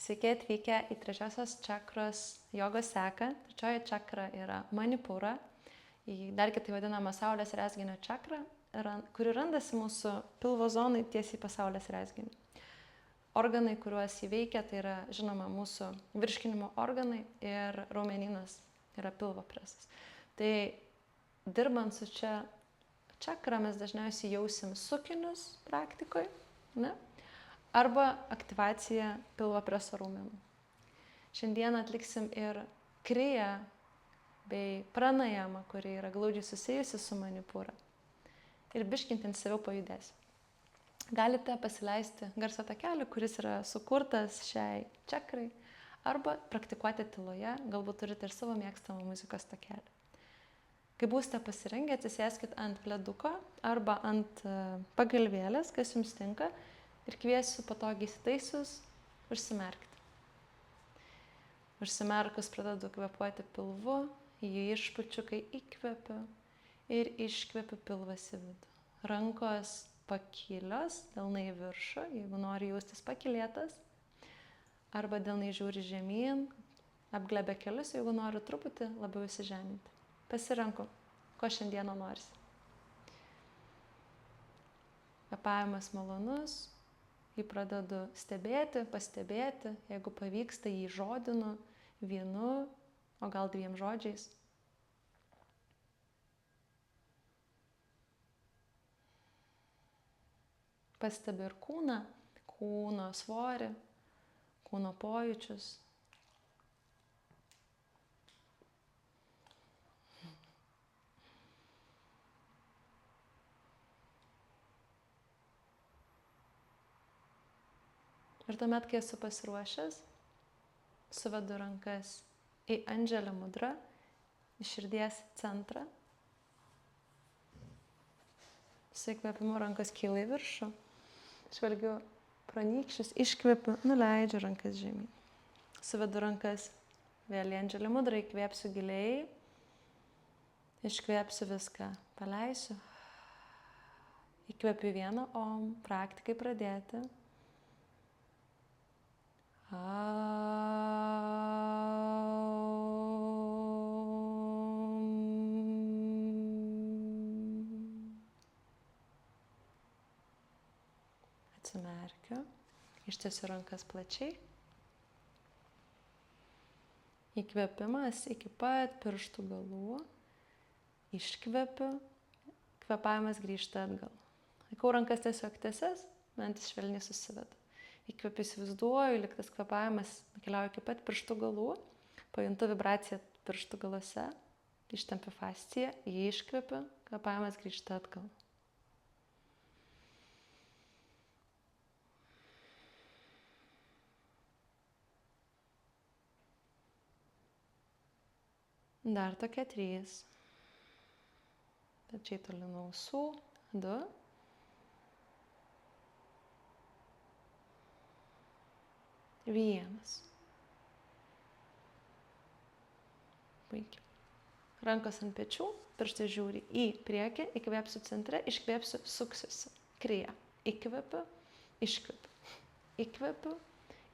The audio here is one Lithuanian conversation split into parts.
Sveiki atvykę į trečiosios čakros jogos seką. Trečioji čakra yra Manipura, dar kitai vadinama Saulės rezginio čakra, kuri randasi mūsų pilvo zonai tiesiai po Saulės rezginį. Organai, kuriuos įveikia, tai yra, žinoma, mūsų virškinimo organai ir raumenynas yra pilvo presas. Tai dirbant su čia čakra mes dažniausiai jausim sukinius praktikoje, ne? Arba aktyvaciją pilvo preso raumenų. Šiandien atliksim ir kriją bei pranajamą, kuri yra glaudžiai susijusi su manipūra. Ir biškį intensyviau pajudėsim. Galite pasileisti garso takelį, kuris yra sukurtas šiai čakrai, arba praktikuoti tyloje, galbūt turite ir savo mėgstamą muzikos takelį. Kai būsite pasirengę, atsisėskit ant pleduko arba ant pagalvėlės, kas jums tinka, ir kviesiu patogiai įsitaisius, užsimerkti. Užsimerkus pradedu kvėpuoti pilvu, jį išpučiu, kai įkvepiu ir iškvepiu pilvas į vidų. Rankos pakylios, delnai į viršų, jeigu nori jaustis pakylėtas, arba delnai žiūri žemyn, apglebia kelius, jeigu nori truputį labiau įsižeminti. Pasirenku, ko šiandieną norisi. Kvėpavimas malonus, jį pradedu stebėti, pastebėti, jeigu pavyksta, jį žodinu vienu, o gal dviem žodžiais. Pastebi ir kūną, kūno svorį, kūno pojūčius. Ir tuomet, kai esu pasiruošęs, suvedu rankas į Andželio mudrą, į širdies centrą. Su įkvėpimu rankos kyla į viršų. Žvelgiu pro nykščius, iškvepiu, nuleidžiu rankas žemyn. Suvedu rankas vėl į Andželio mudrą, įkvėpsiu giliai, iškvėpsiu viską, paleisiu. Įkvepiu vieną om, praktikai pradėti. Atsimerkiu, ištiesiu rankas plačiai. Įkvėpimas iki pat pirštų galų. Iškvepiu, kvėpavimas grįžta atgal. Laikau rankas tiesiog tiesias, dantis švelniai susiveda. Įkvepiu, įsivaizduoju, lyg tas kvėpavimas keliauja iki pat pirštų galų. Pajuntu vibraciją pirštų galuose, ištempiu fasciją, jį iškvepiu, kvėpavimas grįžta atgal. Dar tokia 3. Pečiai toli nuo ausų. 2. Vienas. Puikiai. Rankos ant pečių, pirštai žiūri į priekį, įkvėpsiu centre, iškvėpsiu, suksiuosi. Krija. Įkvepiu, iškvepiu. Įkvepiu,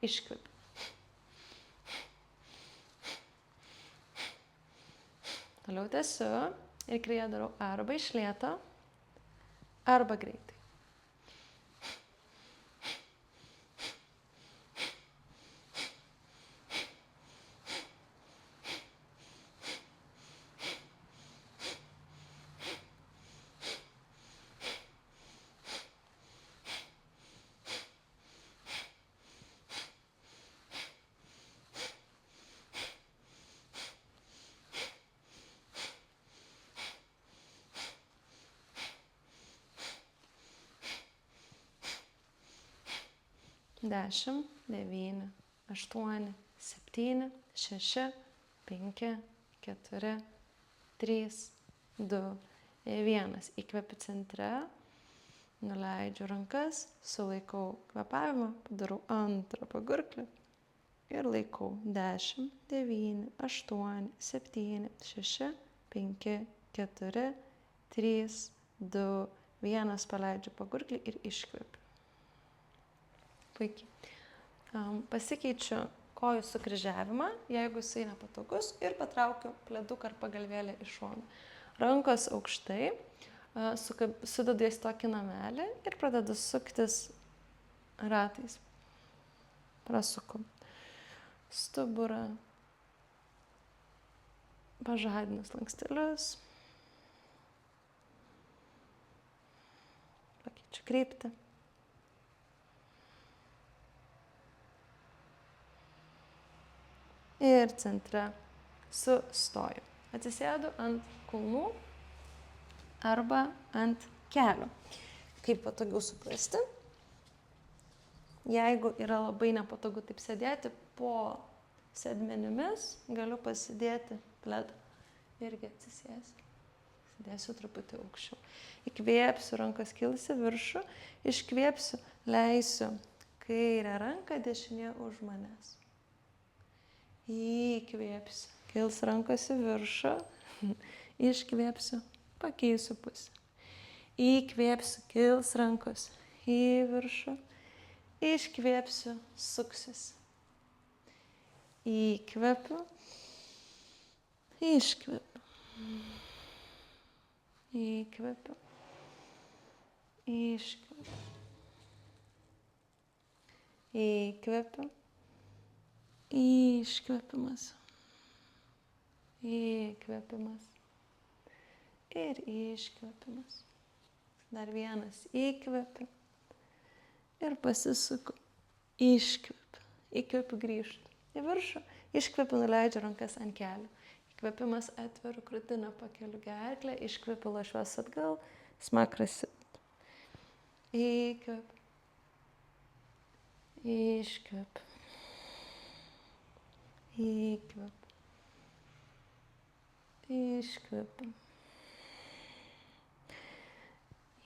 iškvepiu. Toliau tęsiu ir kriją darau arba iš lėto, arba greitai. Dešimt, 9, 8, 7, 6, 5, 4, 3, 2, 1. Įkvepiu centre, nuleidžiu rankas, sulaikau kvėpavimą, padarau antrą pagurklį ir laikau 10, 9, 8, 7, 6, 5, 4, 3, 2, 1. Paleidžiu pagurklį ir iškvepiu. Puikiai. Pasikeičiu kojų sukryžiavimą, jeigu jisai nepatogus, ir patraukiu pleduką ar pagalvėlę į šoną. Rankos aukštai, sudedu jas tokį namelį ir pradedu suktis ratais. Prasuku stuburą, pažadinu slankstelius, pakeičiu kryptį. Ir centre sustoju. Atsisėdu ant kulnų arba ant kelių. Kaip patogiau suprasti. Jeigu yra labai nepatogu taip sėdėti, po sėdmenimis galiu pasidėti pledą. Irgi atsisėsiu. Sėdėsiu truputį aukščiau. Įkvėpsiu, rankos kils į viršų. Iškvėpsiu, leisiu kairę ranką, dešinė už manęs. Įkvėpsiu, kils rankos į viršų. Iškvėpsiu, pakeisiu pusę. Įkvėpsiu, kils rankos į viršų. Iškvėpsiu, suksis. Įkvepiu, iškvepiu. Įkvepiu, iškvepiu. Įkvepiu, iškvepimas. Įkvepimas. Ir iškvepimas. Dar vienas. Įkvepiu. Ir pasisuku. Iškvepiu. Įkvepiu, grįžtu į viršų. Iškvepiu, nuleidžiu rankas ant kelių. Įkvepimas, atveru krūtinę, pakeliu gerklę. Iškvepiu, lašuos atgal. Smakras. Įkvepiu. Iškvepiu. Įkvepiu. Iškvepiu.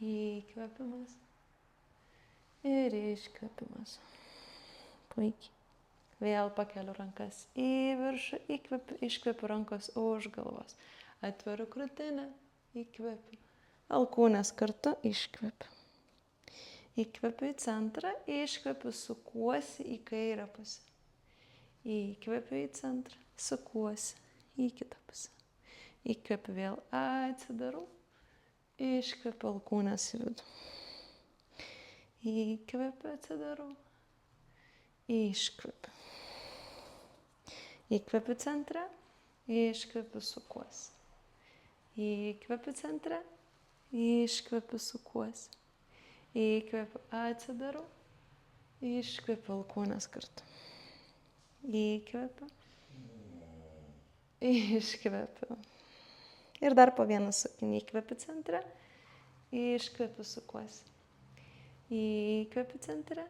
Įkvepimas. Ir iškvepimas. Puikiai. Vėl pakeliu rankas į viršų, įkvepiu, iškvepiu, rankos už galvos. Atveriu krūtinę, įkvepiu. Alkūnės kartu iškvepiu. Įkvepiu į centrą, iškvepiu, sukuosi į kairę pusę. Įkvepiu į centrą, sukuosi į kitą pusę. Įkvepiu, vėl atsidarau, iškvepiu, alkūnės į vidų. Įkvepiu, atsidarau, iškvepiu. Įkvepiu centre, iškvepiu, sukuosi. Įkvepiu centre, iškvepiu, sukuosi. Įkvepiu, atsidarau, iškvepiu, alkūnės kartu. Įkvepiu, iškvepiu. Ir dar po vieną sakinį. Įkvepiu centre, iškvepiu, sukuosi. Įkvepiu centre,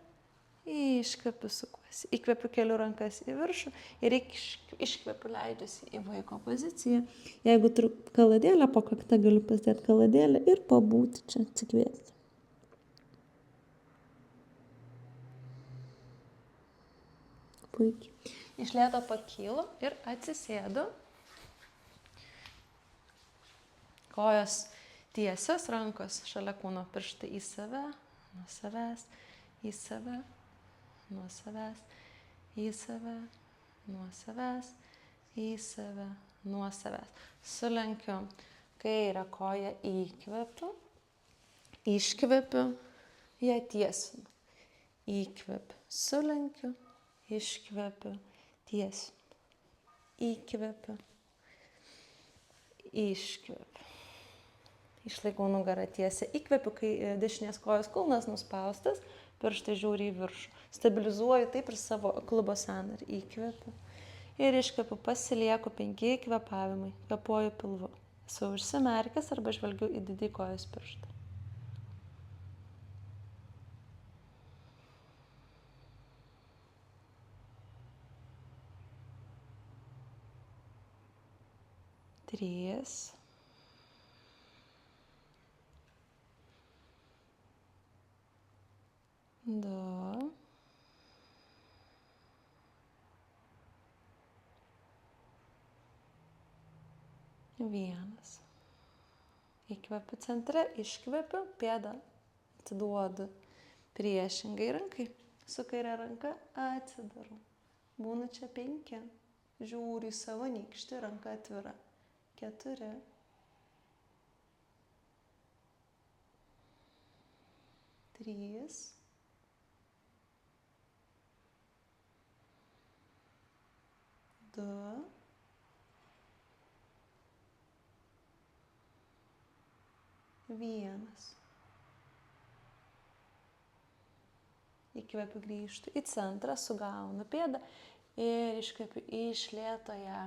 iškvepiu, sukuosi. Įkvepiu, keliu rankas į viršų ir iškvepiu, leidžiuosi į vaiko poziciją. Jeigu turiu kaladėlę, po kaktą galiu pasidėti kaladėlę ir pabūti čia, atsikvėpti. Puikiai. Iš lėto pakylu ir atsisėdu. Kojos tiesios, rankos šalia kūno, pirštai į save, nuo savęs, į save, nuo savęs, į save, nuo savęs, į save, nuo savęs. Sulenkiu kairę koją, įkvepiu, iškvepiu, ją tiesinu. Įkvepiu, sulenkiu, iškvepiu, tiesinu. Įkvepiu, iškvepiu. Išlaikau nugarą tiesią. Įkvepiu, kai dešinės kojos kulnas nuspaustas, pirštai žiūri į viršų. Stabilizuoju taip ir savo klubo sąnarį. Įkvepiu. Ir iškvepiu, pasilieku 5 kvėpavimai. Kvėpuoju pilvu. Esu užsimerkęs arba žvelgiu į didį kojos pirštą. Trys. 2. 1. Įkvepiu centre, iškvepiu, pėdą atiduodu priešingai rankai. Su kairė ranka atsidarau. Būna čia 5. Žiūriu į savo nykštį, ranka atvira. 4. 3. 2. 1. Įkvepiu, grįžtu į centrą, sugaunu pėdą ir iškvepiu iš lėto ją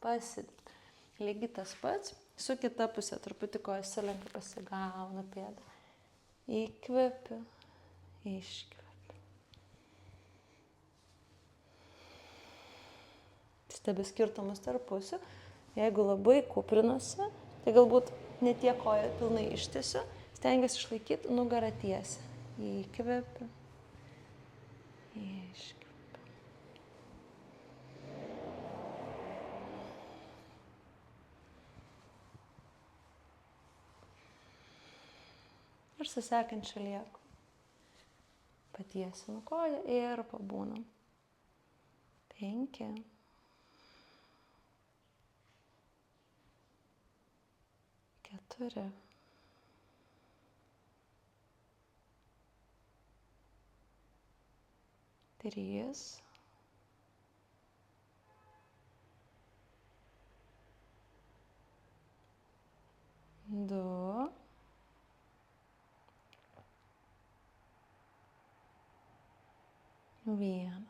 pasidedu. Lygiai tas pats, su kita pusė truputį kojas sulenkiu, pasigaunu pėdą. Įkvepiu, iškvepiu. Stebiu skirtumus tarp pusių. Jeigu labai kuprinuosi, tai galbūt ne tiek koją pilnai ištiesiu, stengiuosi išlaikyti nugarą tiesią. Įkvepiu. Iškvepiu. Ir su sekančiu lieku. Patiesinu koją ir pabūnam. 5. 4. 3. 2. 1.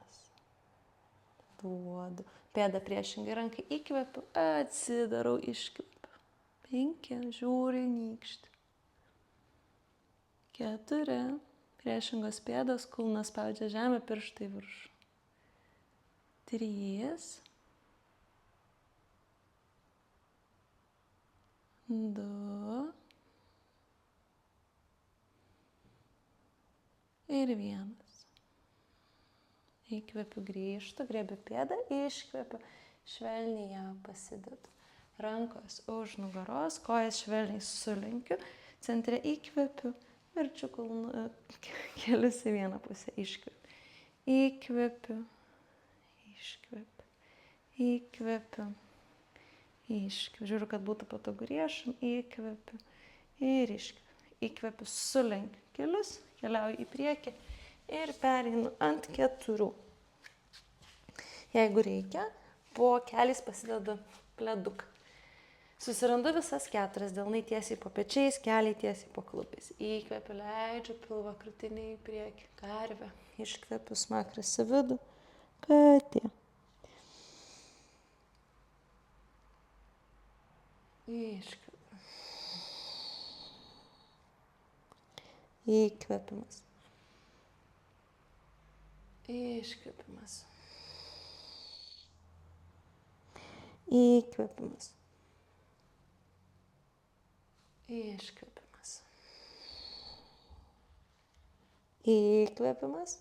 Duodu. Pėdą priešingai rankai įkvepiu, atsidarau, iškvepiu. 5. Žiūriu į nykštį. 4. Priešingos pėdos, kulnas spaudžia žemę, pirštai viršų. 3. 2. Ir 1. Įkvepiu, grįžtu, griebiu pėdą, iškvepiu, švelniai ją pasidedu. Rankos už nugaros, kojas švelniai sulenkiu, centre įkvepiu, verčiu kelius į vieną pusę, iškvepiu. Įkvepiu, iškvepiu, įkvepiu, iškvepiu. Žiūriu, kad būtų patogu riešam, įkvepiu ir iškvepiu. Įkvepiu, sulenkiu kelius, keliauju į priekį. Ir pereinu ant 4. Jeigu reikia, po keliais pasidedu pleduką. Susirandu visas 4, delnai tiesiai po pečiais, keliai tiesiai po klubais. Įkvepiu, leidžiu pilvą krūtinę į priekį, karvę. Iškvepiu, smakras į vidų, katė. Iškvepiu. Įkvepimas. Iškvepimas. Įkvepimas. Iškvepimas. Įkvepimas.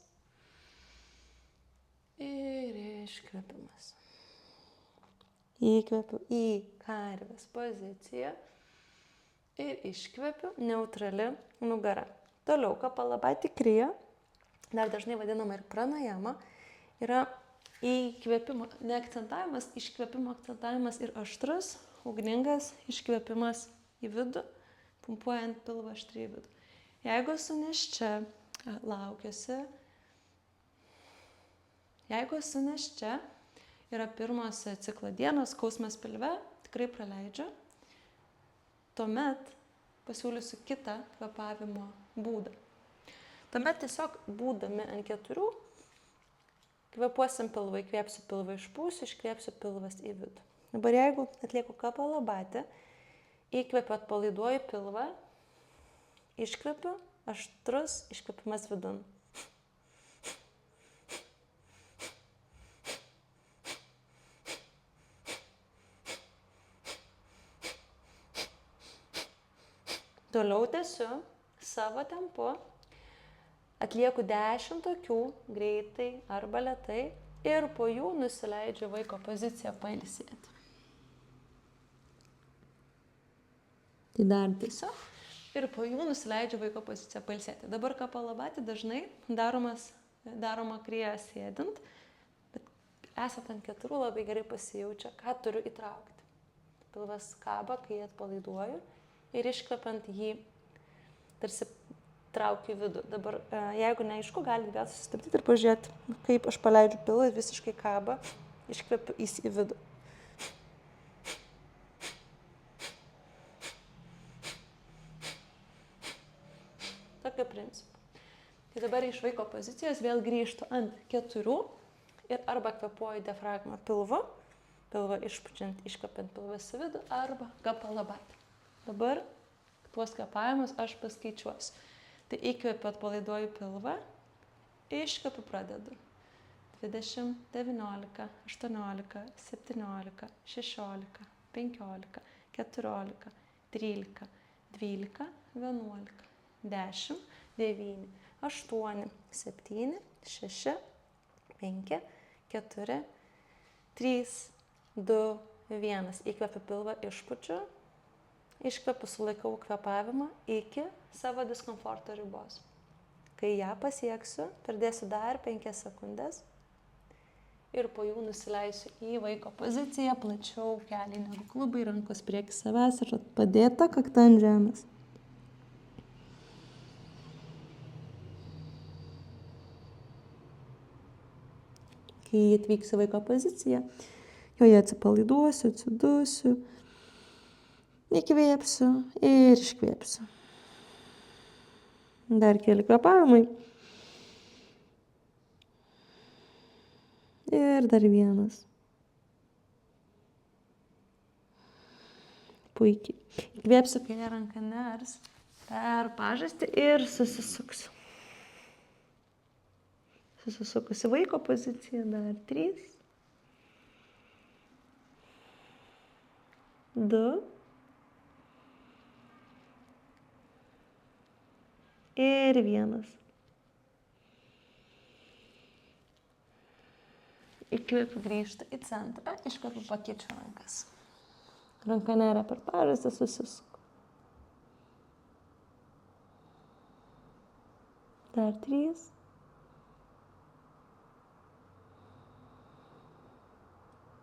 Ir iškvepimas. Įkvepiu į karvės poziciją. Ir iškvepiu, neutrali nugara. Toliau kapalabhati kriya, dar dažnai vadinama ir pranajama, yra įkvėpimo neakcentavimas, iškvėpimo akcentavimas ir aštrus, ugningas iškvėpimas į vidų, pumpuojant pilvą aštriai į vidų. Jeigu esu nėščia, laukiuosi. Jeigu esu nėščia, yra pirmos ciklo dienos, skausmas pilve, tikrai praleidžiu. Tuomet pasiūlysiu kitą kvėpavimo būdą. Tuomet tiesiog būdami ant 4, kvėpuosim pilvą, įkvėpsiu pilvą išpūsiu, iškvėpsiu pilvas į vidų. Dabar jeigu atlieku kapalabhati, įkvepiu, atpalaiduoju pilvą, iškvepiu, aštrus, iškvepimas vidun. Toliau tęsiu savo tempu, atlieku 10 tokių greitai arba lėtai ir po jų nusileidžiu vaiko poziciją pailsėti. Tai dar tiesiog ir po jų nusileidžiu vaiko poziciją pailsėti. Dabar kapalabhati dažnai daromas daroma krija sėdint, bet esant ant 4 labai gerai pasijaučia, ką turiu įtraukti. Pilvas kaba, kai atpalaiduoju ir iškvepiant jį tarsi traukiu į vidų. Dabar, jeigu neaišku, galite vėl sustabdyti ir pažiūrėti, kaip aš paleidžiu pilvą, visiškai kaba, iškvepiu į vidų. Tokio principo. Tai dabar iš vaiko pozicijos vėl grįžtu ant 4 ir arba kvepuoju diafragmą pilvu, pilvą išpučiant, iškvepiant pilvas į vidų, arba kapalabat. Dabar tuos kvepavimus aš paskaičiuosiu. Tai įkvepiu, atpalaiduoju pilvą, iškvepiu, pradedu. 20, 19, 18, 17, 16, 15, 14, 13, 12, 11, 10, 9, 8, 7, 6, 5, 4, 3, 2, 1. Įkvepiu pilvą, išpučiu, iškvepiu, sulaikau kvepavimą iki savo diskomforto ribos. Kai ją pasieksiu, pridėsiu dar 5 sekundės ir po jų nusileisiu į vaiko poziciją, plačiau keliai negu klubai, rankos prieki savęs ir padėta kakta ant žemės. Kai atvyksiu vaiko poziciją, joje atsipalaiduosiu, atsidusiu, įkvėpsiu ir iškvėpsiu. Dar keli kvėpavimai. Ir dar vienas. Puikiai. Įkvėpsiu, kairė ranka ners per pažastį ir susisuksiu. Susisukusi vaiko poziciją, dar 3, 2 ir 1. Įkvėpiu, grįžtu į centrą, iškvepiu, pakeičiu rankas. Ranka neria per pažastį, susisuku. Dar 3.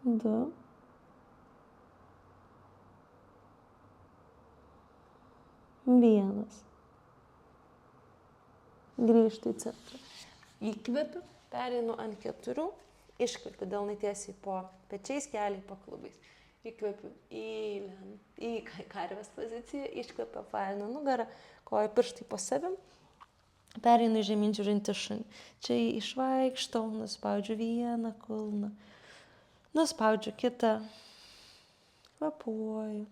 2. 1. Grįžtu į centrą. Įkvepiu, pereinu ant 4, iškvepiu delnai tiesiai po pečiais, keliai po klubais. Įkvepiu į karvės poziciją, iškvepiu, apvalinu nugarą, kojo pirštai po savim, pereinu į žemyn žiūrintį šunį. Čia išvaikštau, nuspaudžiu vieną kulną. Nuspaudžiu kitą, kvapuoju.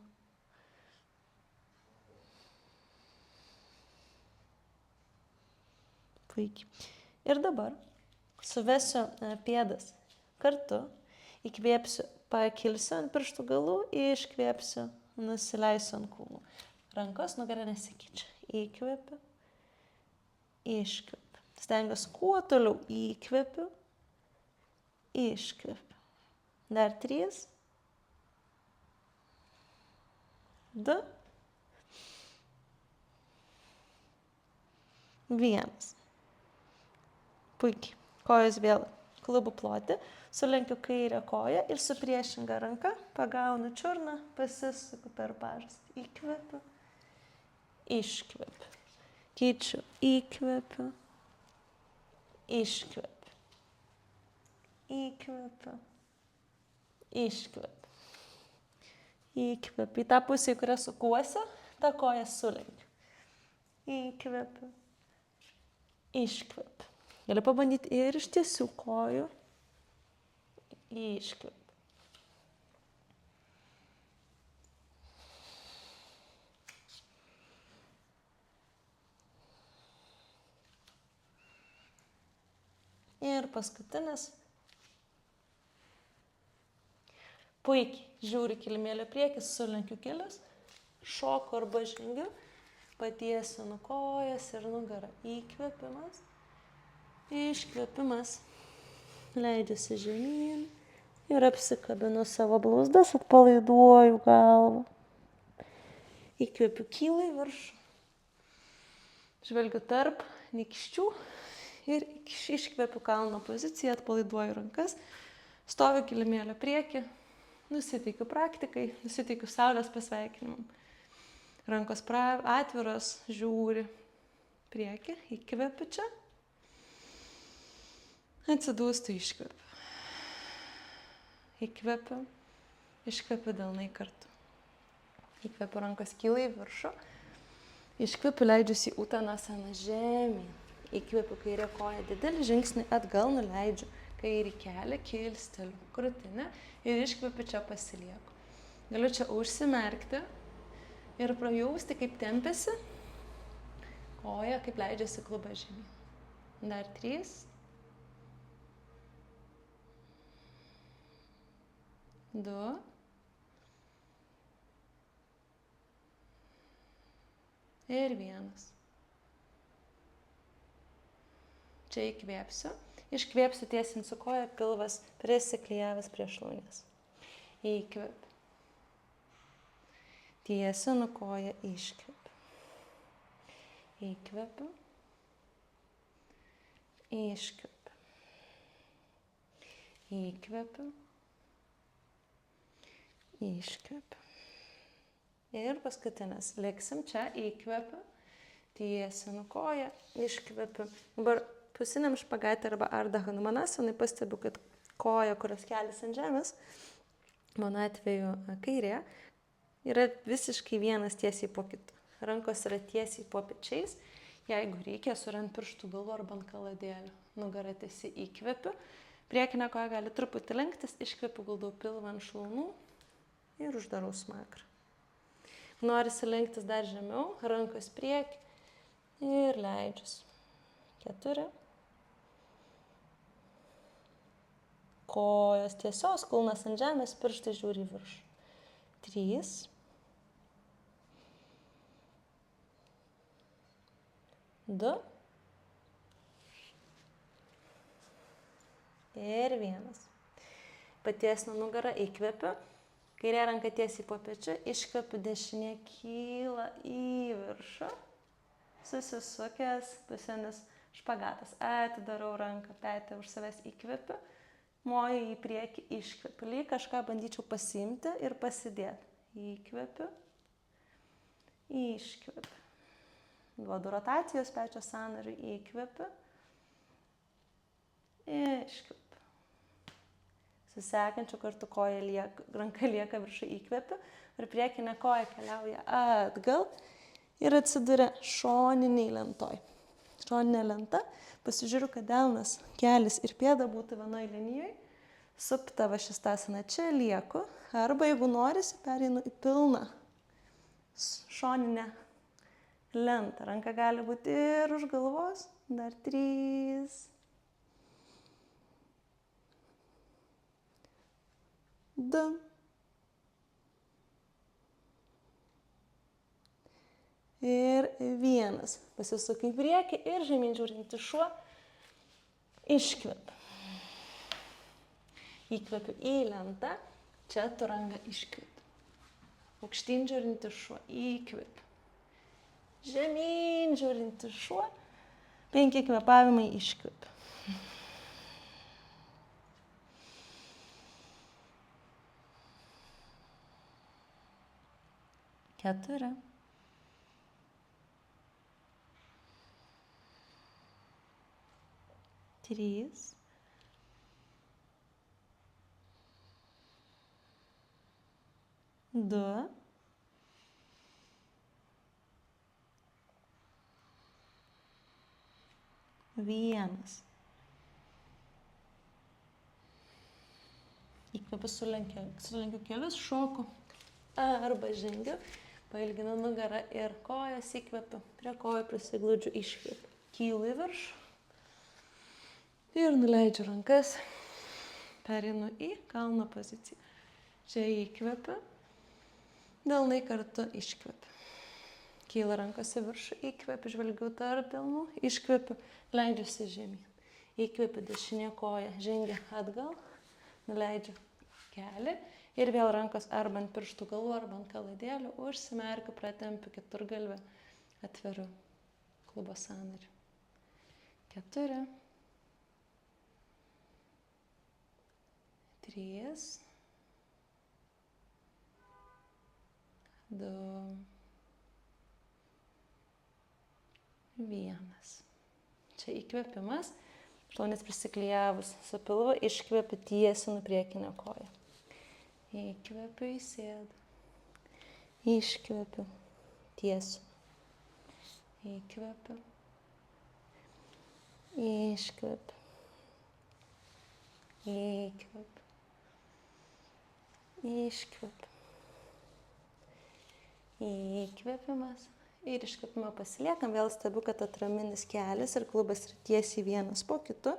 Puikiai. Ir dabar suvesiu pėdas kartu, įkvėpsiu, pakilsiu ant pirštų galų, iškvėpsiu, nusileisiu ant kūnų. Rankos nugarą nesikeičia. Įkvėpiu, iškvėpiu. Stengiuosi kuo toliau, įkvėpiu, iškvėpiu. Dar 3, 2, 1. Puikiai. Kojos vėl klubų ploti, sulenkiu kairę koją ir su priešinga ranka pagaunu čiurną, pasisuku per pažastį. Įkvepiu, iškvepiu. Keičiu, įkvepiu, iškvepiu, įkvepiu. Iškvepiu. Įkvepiu. Į tą pusę, į kurią sukuosiu, tą koją sulenkiu. Įkvepiu. Iškvepiu. Galiu pabandyti ir iš tiesių kojų. Iškvepiu. Ir paskutinis. Puikiai. Žiūriu kilimėlio priekį, sulenkiu kelius, šoku arba žengiu, patiesinu kojas ir nugarą. Įkvėpimas, iškvėpimas. Leidžiuosi žemyn ir apsikabinu savo blauzdas, atpalaiduoju galvą. Įkvėpiu, kyla į viršų. Žvelgiu tarp nykščių ir iškvepiu kalno poziciją, atpalaiduoju rankas, stoviu kilimėlio priekį, nusiteikiu praktikai, nusiteikiu saulės pasveikinimam. Rankos atviros, žiūri priekį, įkvepiu čia, atsidūstu, iškvepiu. Įkvepiu, iškvepiu delnai kartu. Įkvepiu, rankos kyla į viršų. Iškvepiu, leidžiuosi į utanasaną žemyn. Įkvepiu kairę koją, didelį žingsnį atgal nuleidžiu. Kairį kelią kilsteliu, krūtinę ir iškvepiu, čia pasilieku. Galiu čia užsimerkti ir prajausti, kaip tempiasi koja, kaip leidžiasi kluba žemyn. Dar 3. Du. Ir 1. Čia įkvėpsiu. Iškvėpsiu, tiesinsiu koją, pilvas prisiklijavęs prie šlaunies. Įkvėp. Tiesinu koją, iškvėp. Įkvėpiu. Iškvėp. Įkvėpiu. Iškvepiu. Ir paskutinis. Liksim čia, įkvepiu, tiesinu koją, iškvepiu. Dabar pusiniam špagatė arba Ardha Hanumanasana pastebiu, kad koja, kurios kelias ant žemės, mano atveju kairė, yra visiškai vienas tiesiai po kitų. Rankos yra tiesiai po pečiais. Jeigu reikia, surant pirštų galų arba ant kaladėlių. Nugarą tiesiai įkvepiu. Priekinė koja gali truputį lenktis, iškvepiu, guldau pilvą ant šlaunų. Ir uždarau smakrą. Norisi lenktis dar žemiau, rankos prieki ir leidžiuosi. 4. Kojos tiesios, kulnas ant žemės, pirštai žiūri į viršų. 3. 2. Ir 1. Patiesinu nugarą, įkvepiu. Kairė ranka tiesiai po pečiu, iškvepiu, dešinė kyla į viršų, susisukęs, pusinis špagatas. Atidarau ranką, petį už savęs įkvepiu, moju į priekį, iškvepiu. Lyg kažką bandyčiau pasiimti ir pasidėti. Įkvepiu, iškvepiu. Duodu rotacijos pečio sąnariui, įkvepiu, iškvepiu. Su sekančiu kartu ranka lieka viršų, įkvepiu ir priekinė koja keliauja atgal ir atsiduria šoniniai lentoj. Šoninė lenta, pasižiūriu, kad delnas, kelis ir pėda būtų vienoje linijoje, supta vašistasana, čia lieku, arba jeigu norisi, pereinu į pilną šoninę lentą. Ranka gali būti ir už galvos, dar 3. 2. Ir 1. Pasisuku į priekį ir žemyn žiūrinti šuo. Iškvepiu. Įkvepiu į lentą. Čia turanga iškvepiu. Aukštyn žiūrinti šuo. Įkvepiu. Žemyn žiūrinti šuo. 5 kvėpavimai, iškvepiu. 4. 3. 2. 1. Įkvepiu, sulenkiu kelius, šoku arba žengiu, pailginu nugarą ir kojas, įkvepiu, prie kojų prisiglaudžiu, iškvepiu, kylu į viršų ir nuleidžiu rankas, pereinu į kalno poziciją. Čia įkvepiu, delnai kartu iškvepiu. Kyla rankos į viršų, įkvepiu, žvelgiu tarp delnų, iškvepiu, leidžiuosi žemyn. Įkvepiu, dešinė koja žengia atgal, nuleidžiu kelį ir vėl rankos arba ant pirštų galų, arba ant kaladėlių, užsimerkiu, pratempiu keturgalvę, atveriu klubo sąnarį. 4, 3, 2, 1. Čia įkvėpimas. Šlaunis prisiklijavus su pilvu, iškvėpiu tiesinu priekinę koją. Įkvėpiu, įsėdu. Iškvėpiu, tiesinu. Įkvėpiu. Iškvėpiu. Įkvėpiu. Iškvėpiu. Įkvėpimas. Ir iškvėpimą pasiliekam. Vėl stebiu, kad atraminis kelias ir klubas yra tiesiai vienas po kitu.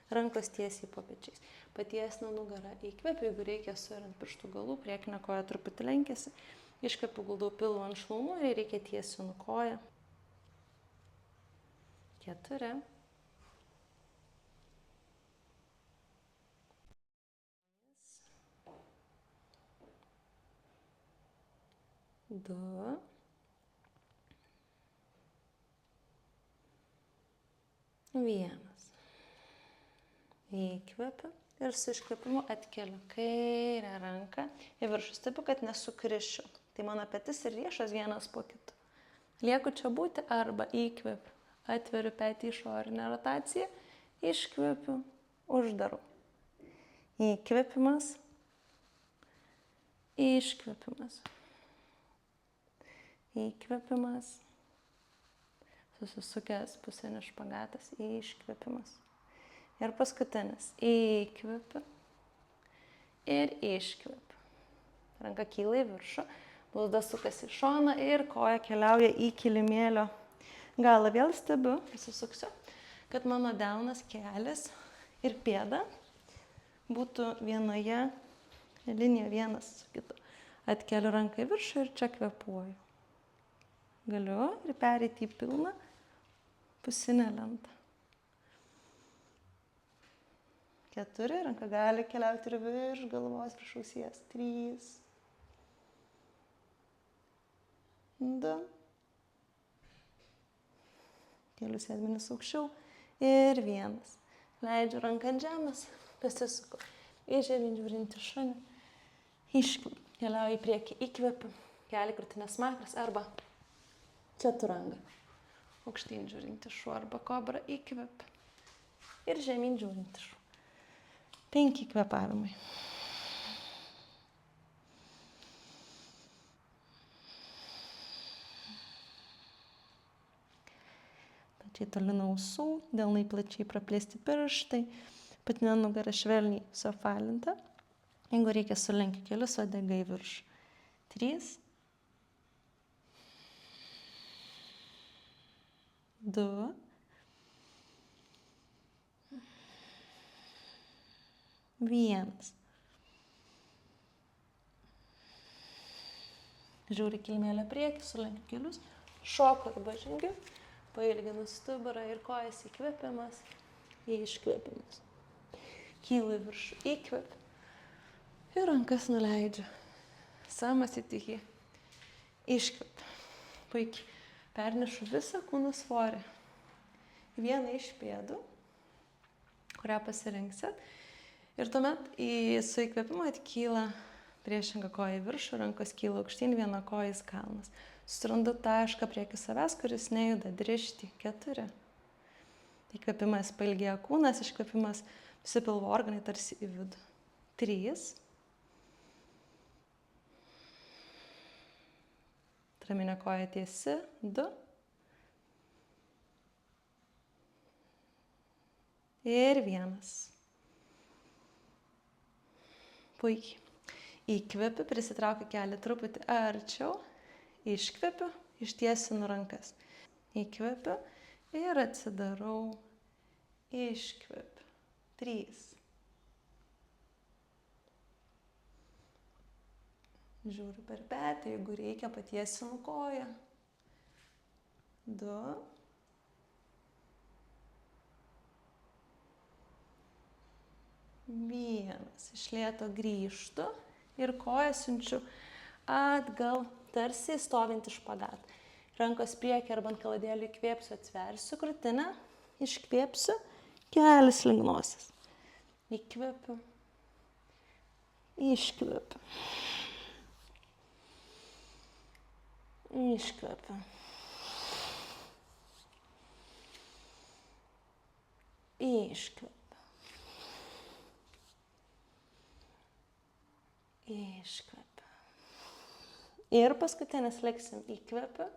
Rankos tiesiai po pečiais. Patiesinu nugarą. Įkvėpiu, jeigu reikia suirant pirštų galų. Priekinė koja truputį lenkėsi. Iškvėpiu, guldau pilvą ant šlaunų ir reikia tiesinu koją. 4. 2. 1. Įkvepiu ir su iškvėpimu atkeliu kairę ranką į viršų. Stebiu, kad nesukrišiu. Tai mano petis ir riešas vienas po kitu. Lieku čia būti arba įkvepiu. Atveriu petį išorinę rotaciją. Iškvepiu. Uždarau. Įkvėpimas. Iškvėpimas. Įkvėpimas. Susisukęs pusinis špagatas, iškvėpimas. Ir paskutinis. Įkvėpiu. Ir iškvėpiu. Ranka kyla į viršų. Blauzda sukasi į šoną ir koja keliauja į kilimėlio galą. Vėl stebiu, pasisuksiu, kad mano delnas, kelias ir pėda būtų vienoje linijoje vienas su kitu. Atkeliu ranką į viršų ir čia kvėpuoju. Galiu ir pereiti į pilną pusinę lentą. 4, ranka gali keliauti ir virš galvos, virš ausies. 3, 2, keliu sėdmenis aukščiau ir 1. Leidžiu ranką ant žemės, pasisuku. Į žemyn žiūrintį šunį. Iškvepiu, keliauju į priekį, įkvepiu, keli krūtinės smakras arba čaturanga. Aukštyn žiūrinti šuo arba kobra, įkvėp. Ir žemyn žiūrinti šuo. 5 kvėpavimai. Plačiai toli nuo ausų, delnai plačiai praplėsti pirštai, patinė nugara švelniai suapvalinta. Jeigu reikia, sulenkiu kelius, uodega į viršų. 3, 2, 1. Žiūri kilimėlio priekį, sulenkiu kelius, šoku arba žengiu, pailginu stuburą ir kojas įkvėpimas, iškvėpimas. Kylu į viršų, įkvėp ir rankas nuleidžiu. Samas įtikį, iškvėp. Puikiai. Pernešu visą kūno svorį į vieną iš pėdų, kurią pasirinksit. Ir tuomet su įkvėpimu atkyla priešinga koja į viršų, rankos kyla aukštyn, viena koja į kalnas. Surandu tašką prieki savęs, kuris nejuda, drišti. 4. Įkvėpimas pailgėja kūnas, iškvėpimas visi pilvo organai tarsi į vidų. 3. Atraminė koja tiesi. 2. Ir 1. Puikiai. Įkvepiu, prisitraukiu kelią truputį arčiau. Iškvepiu, ištiesinu rankas. Įkvepiu ir atsidarau. Iškvepiu. 3. Žiūriu per petį, jeigu reikia, patiesinu koją. 2. 1. Iš lėto grįžtu ir koją siunčiu atgal, tarsi stovintį špagatą. Rankos priekį arba ant kaladėlių įkvėpsiu, atsiversiu krūtinę, Iškvėpsiu, kelias link nosies. Įkvepiu, iškvepiu. Iškvepiu. Iškvepiu. Iškvepiu. Ir paskutinis liksim įkvepiu.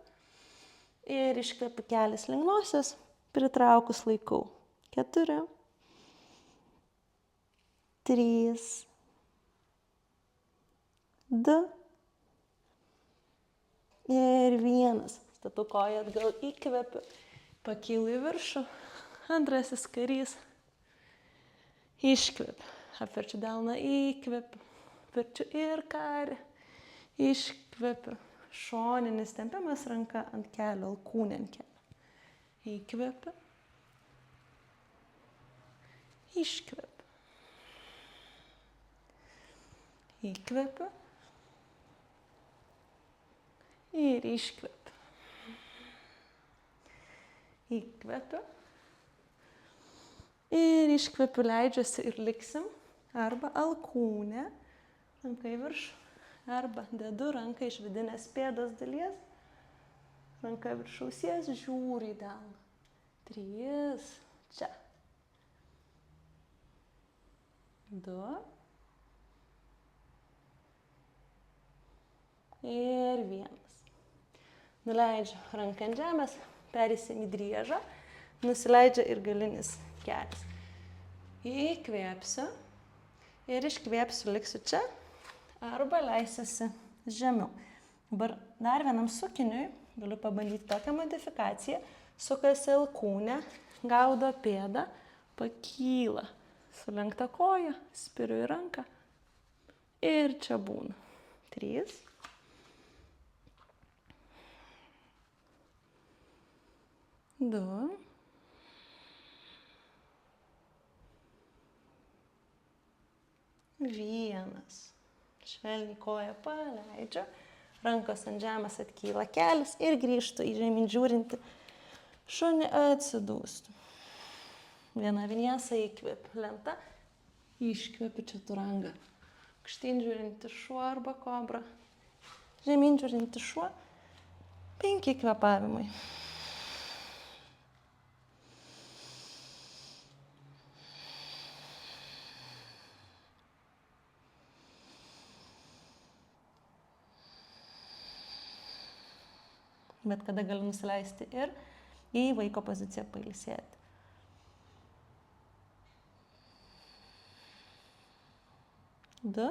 Ir iškvepiu kelias link nosies, pritraukus laikau. 4, 3, 2 ir 1. Statau koją atgal, įkvepiu, pakylu į viršų, antrasis karys, iškvepiu, apverčiu delną, įkvepiu, apverčiu ir karį, iškvepiu, šoninis tempimas, ranka ant kelio, alkūnė ant kelio, įkvepiu, iškvepiu, įkvepiu ir iškvepiu. Įkvepiu ir iškvepiu, leidžiuosi ir liksim arba alkūnė, ranka į viršų, arba dedu ranką iš vidinės pėdos dalies, ranka virš ausies, žiūriu į delną. 3, čia. 2 ir 1. Nuleidžiu ranką ant žemės, perėsim į driežą, nusileidžia ir galinis kelias. Įkvėpsiu ir iškvėpsiu, liksiu čia, arba leisiuosi žemiau. Dabar dar vienam sukiniui galiu pabandyti tokią modifikaciją, sukasi alkūnę, gaudo pėdą, pakyla, sulenkta koja, spiriu į ranką ir čia būna. 3, 2, 1. Švelniai koją paleidžiu, rankos ant žemės atkyla kelias ir grįžtu į žemyn žiūrinti šunį, atsidūstu. Viena viniesa, įkvepiu, lenta, iškvepiu čaturanga. Aukštyn žiūrinti šuo arba kobra, žemyn žiūrinti šuo, 5 kvėpavimai. Bet kada galiu nusileisti ir į vaiko poziciją pailsėti. 2,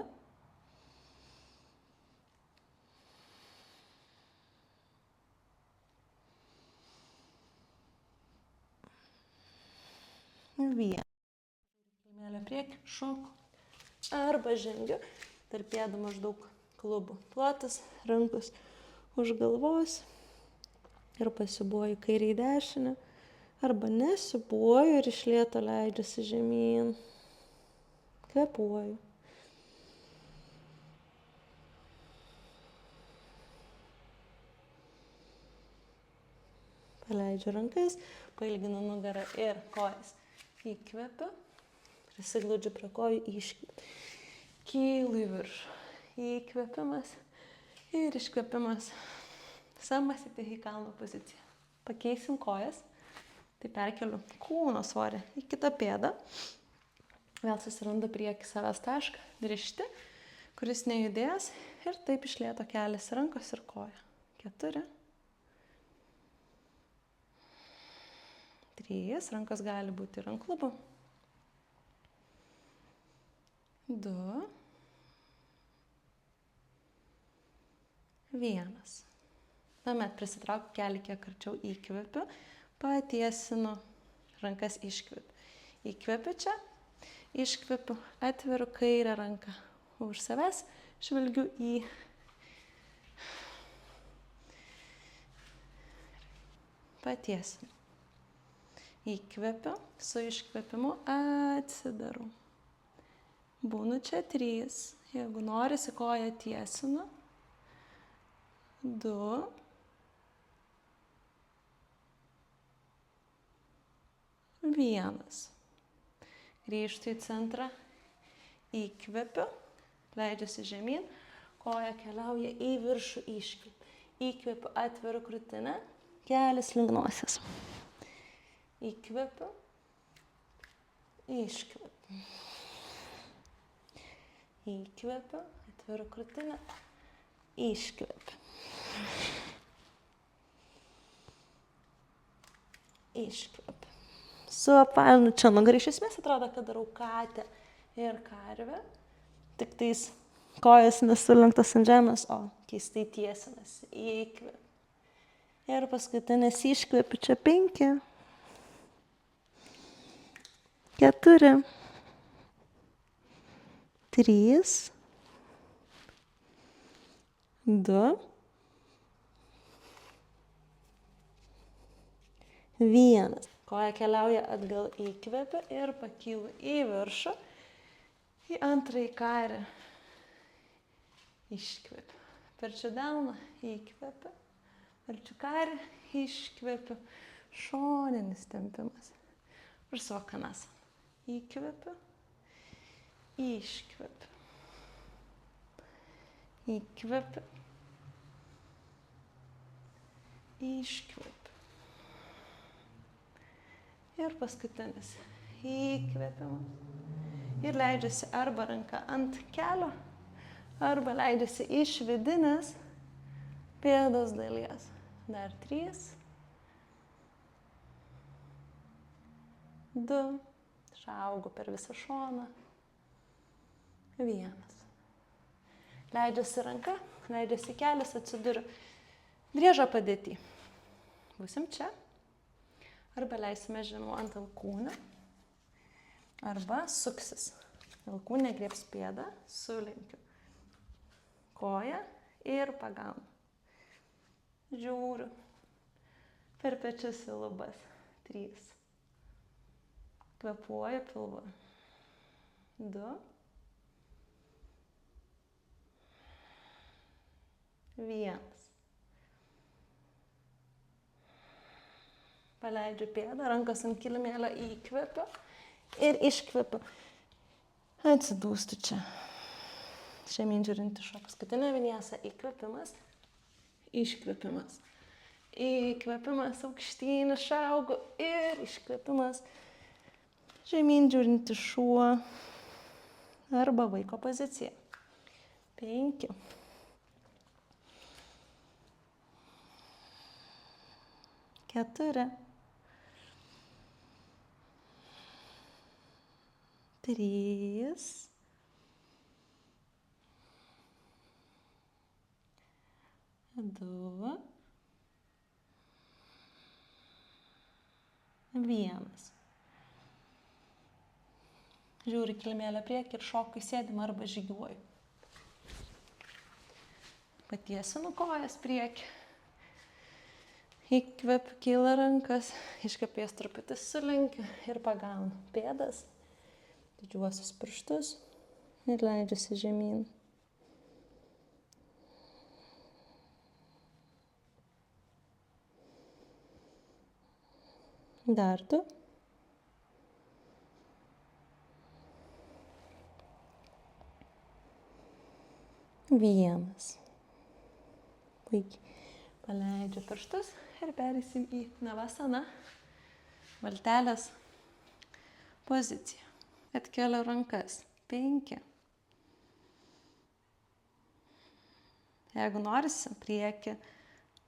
1. Kelmelę priekį, šoku. Arba žengiu, tarp pėdų maždaug klubų plotas, rankos už galvos. Ir pasibuoju kairį į dešinę, arba nesibuoju ir iš lėto leidžiuosi žemyn. Kvėpuoju. Paleidžiu rankas, pailginu nugarą ir kojas. Įkvepiu, prisiglaudžiu prie kojų, iškvepiu. Kylu į viršų. Įkvepimas ir iškvepimas. Samasite į kalno poziciją. Pakeisim kojas. Tai perkeliu kūno svorį į kitą pėdą. Vėl susirandu priekį savęs tašką. Grįžti, kuris nejudės. Ir taip iš lėto keliasi rankos ir koja. 4. 3. Rankos gali būti ir ant klubų. 2. 1. Tuomet prisitraukiu kelį kiek arčiau, įkvepiu, patiesinu, rankas iškvepiu. Įkvepiu čia, iškvepiu, atveriu kairę ranką už savęs, žvelgiu į patiesinu. Įkvepiu, su iškvepimu atsidarau. Būnu čia 3. Jeigu norisi, koją tiesinu. 2. 1. Grįžtu į centrą, įkvepiu, leidžiuosi žemyn, koja keliauja į viršų, iškvepiu. Įkvepiu, atveru krūtinę, kelias link nosies. Įkvepiu, iškvepiu. Įkvepiu, atveru krūtinę, iškvepiu. Iškvepiu. Suapvalinu čia nugarą. Iš esmės atrodo, kad darau katę ir karvę. Tik tais kojas nesulenktos ant žemės, o keistai tiesinasi. Įkvepiu. Ir paskutinis iškvepiu čia 5, 4, 3, 2, 1. Koja keliauja atgal, įkvepiu ir pakylu į viršų, į antrąjį karį. Iškvepiu. Perčiu delną, įkvepiu. Perčiu karį, iškvepiu. Šoninis tempimas. Ursvakanasana. Įkvepiu, iškvepiu. Įkvepiu, iškvepiu. Ir paskutinis įkvepimas. Ir leidžiasi arba ranka ant kelio, arba leidžiasi iš vidinės pėdos dalies. Dar 3, 2, išaugu per visą šoną. 1. Leidžiasi ranka, leidžiasi kelias, atsiduriu driežo padėtį. Būsim čia. Arba leisime žemiau ant alkūnę, arba suksis. Alkūnė griebs pėdą, sulenkiu koją ir pagaunu. Žiūriu per pečius į lubas. 3. Kvėpuoju pilvu. 2. 1. Paleidžiu pėdą, rankas ant kilimėlio, įkvepiu ir iškvepiu. Atsidūstu čia. Žemyn žiūrint iš paskutinę vinyasą, įkvepimas, iškvepimas. Įkvepimas, aukštyn išaugu ir iškvepimas. Žemyn žiūrint iš šuo arba vaiko pozicija. 5. 4. 3. 2. 1. Žiūriu kilimėlio priekį ir šoku į sėdimą arba žygiuoju. Patiesinu kojas priekį. Įkvepiu, kyla rankas, iškvėpės truputį sulenkiu ir pagaunu pėdas, didžiuosius pirštus ir leidžiuosi žemyn. Dar 2. 1. Puikiai. Paleidžiu pirštus ir pereisim į navasana, valtelės poziciją. Atkeliu rankas. 5. Jeigu norisi, prieki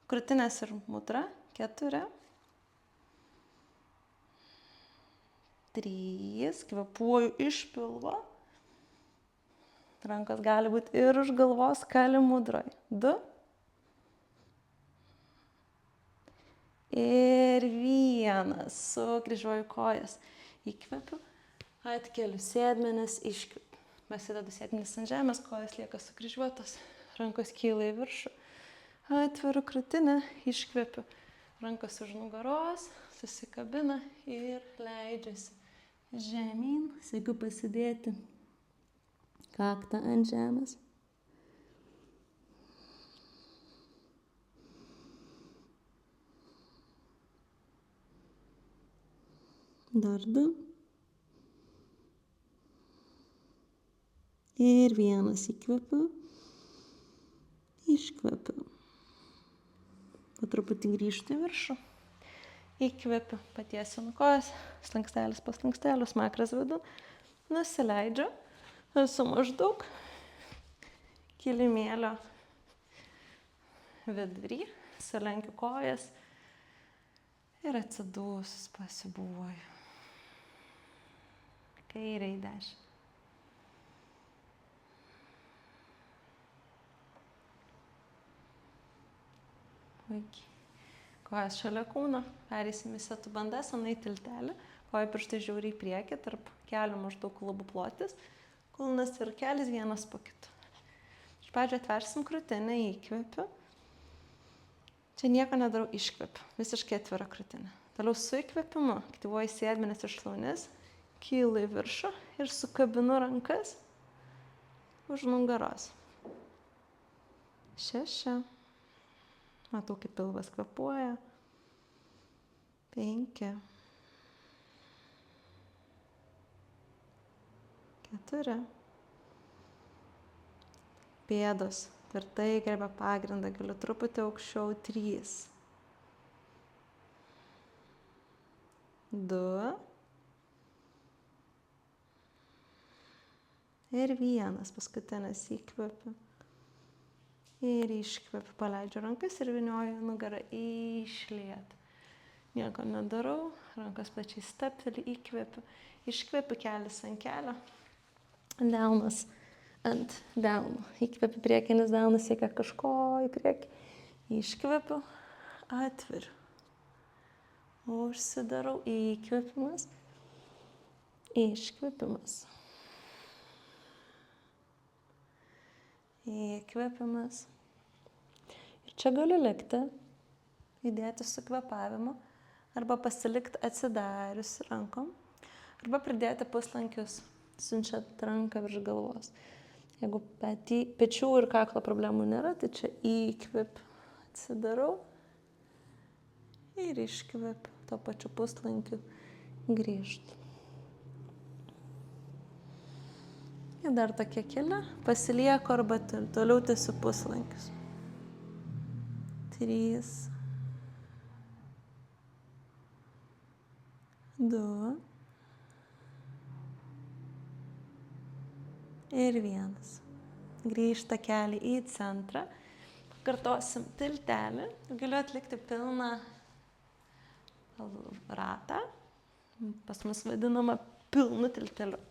krūtinės ir mudra. 4. 3. Kvėpuoju iš pilvo. Rankos gali būti ir už galvos, kali mudroj. 2. Ir 1. Sukryžiuoju kojas. Įkvepiu, atkeliu sėdmenis, iškvepiu. Pasidedu sėdmenis ant žemės, kojas lieka sukryžiuotos, rankos kyla į viršų. Atveru krūtinę, iškvepiu. Rankos už nugaros, susikabina ir leidžiasi žemyn. Siekiu pasidėti kaktą ant žemės. Dar 2. Ir 1 įkvepiu. Iškvepiu. Po truputį grįžtu į viršų. Įkvepiu, patiesinu kojas, slankstelis po slankstelių, smakras vidun. Nusileidžiu. Esu maždaug kilimėlio vidury. Sulenkiu kojas. Ir atsidūsus pasibūvoju. Kairiai dešinę. Puikiai. Kojas šalia kūno. Pereisim į setų bandas, anai tiltelį. Koja pirštai žiauriai į priekį, tarp kelių maždaug klubų plotis. Kulnas ir kelis vienas po kitu. Iš pradžio atversim krūtinę, įkvepiu. Čia nieko nedarau, iškvepiu. Visiškai atvira krūtinė. Toliau su įkvepimu aktyvuoju sėdmenis ir šlaunis, kylu į viršų ir sukabinu rankas už nugaros. 6. Matau, kaip pilvas kvėpuoja. 5. 4. Pėdos tvirtai griebia pagrindą, galiu truputį aukščiau. 3. 2. Ir 1. Paskutinis įkvepiu. Ir iškvepiu, paleidžiu rankas ir vynioju nugarą iš lėto. Nieko nedarau, rankas plačiai stapteli, įkvepiu, iškvepiu, kelis ant kelio, delnas ant delno. Įkvepiu, priekinis delnas siekia kažko į priekį, iškvepiu, atviriu. Užsidarau, įkvepimas, iškvepimas. Įkvepimas. Ir čia galiu likti, įdėti su kvėpavimu, arba pasilikti atsidarius rankom, arba pridėti puslankius, siunčiant ranką virš galvos. Jeigu pečių ir kaklo problemų nėra, tai čia įkvepiu, atsidarau ir iškvepiu, to pačiu puslankiu grįžtu. Ir dar tokia keli, pasilieku arba toliau tęsiu puslankius. 3, 2 ir 1. Grįžta keliai į centrą. Kartosim tiltelį. Galiu atlikti pilną ratą. Pas mus vadinama pilnu tilteliu.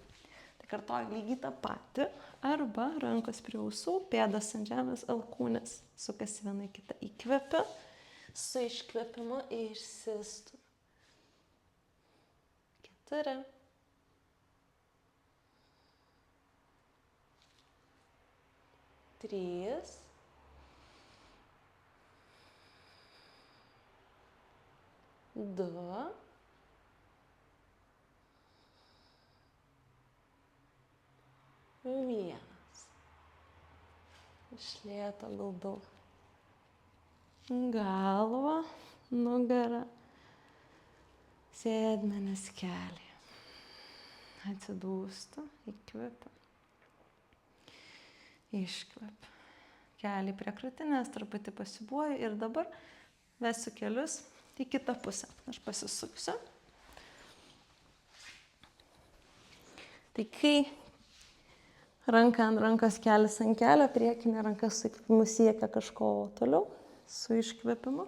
Kartoju lygiai tą patį, arba rankos prie ausų, pėdas ant žemės, alkūnės sukasi viena į kitą. Įkvepiu, su iškvepimu išsistumiu. 4. 3. 2. Vienas. Iš lėto guldau galvą, nugarą, sėdmenis keliai. Atsidūstu, įkvepiu, iškvepiu. Keliai prie krūtinės, truputį pasibuoju ir dabar vesiu kelius į kitą pusę. Aš pasisuksiu. Tai kai ranka ant rankos, kelis ant kelio, priekinė ranka su įkvėpimu siekia kažko toliau, su iškvėpimu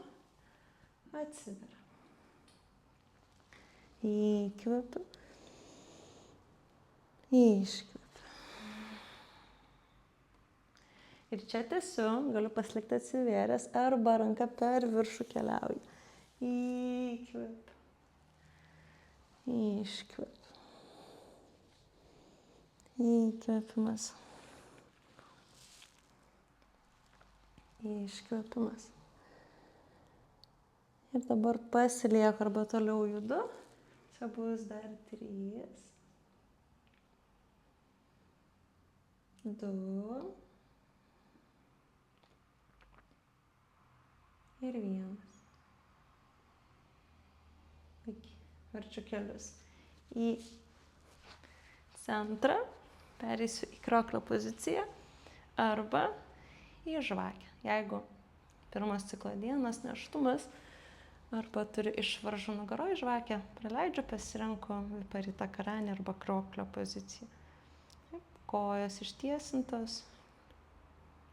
atsiveria. Įkvėpiu, iškvėpiu. Ir čia tęsiu, galiu pasilikti atsivėręs, arba ranka per viršų keliauja. Įkvėpiu, iškvėpiu. Įkvėpimas. Iškvėpimas. Ir dabar pasilieku arba toliau judu. Čia bus dar 3. 2. Ir 1. Verčiu kelius. į centrą, pereisiu į krioklio poziciją arba į žvakę. Jeigu pirmas ciklo dienos nėštumas arba turiu išvaržų nugaroj žvakę, praleidžiu, pasirenku viparitą karanį arba krioklio poziciją. Kojos ištiesintos,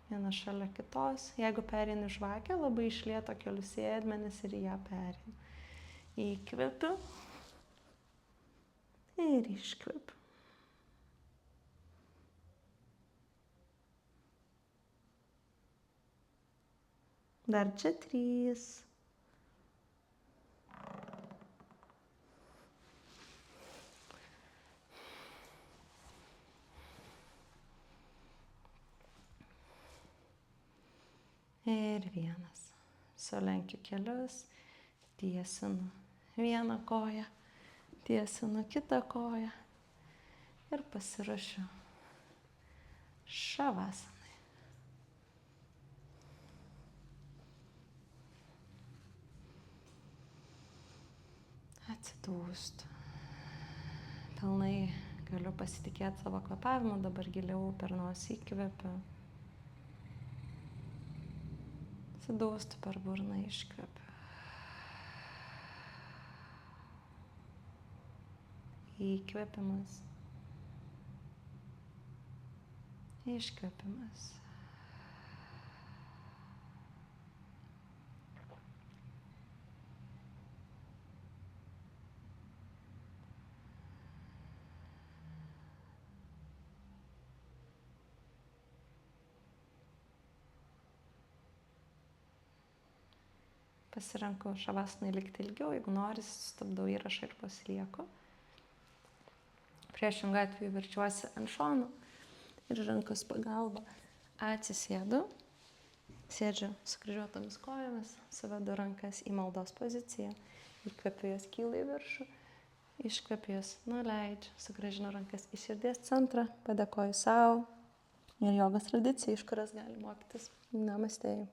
viena šalia kitos. Jeigu pereinu žvakę, labai iš lėto keliu sėdmenis ir į ją pereinu. Įkvepiu ir iškvepiu. Dar čia 3. Ir 1. Sulenkiu kelius, tiesinu vieną koją, tiesinu kitą koją ir pasiruošiu šavasanai. Atsidūstu. Pilnai galiu pasitikėti savo kvėpavimu, dabar giliau per nosį įkvepiu. Atsidūstu per burną, iškvepiu. Įkvėpimas. Iškvėpimas. Pasirenku šavasanai likti ilgiau, jeigu nori, stabdau įrašą ir pasilieku. Priešingų atveju verčiuosi ant šonų ir rankos pagalba atsisėdu, sėdžiu sukryžiuotomis kojomis, suvedu rankas į maldos poziciją, įkvepiu jas kyla į viršų, iškvepiu jas nuleidžiu, sugrąžinu rankas į širdies centrą, padėkoju sau ir jogos tradicijai, iš kurios gali mokytis. Namastė.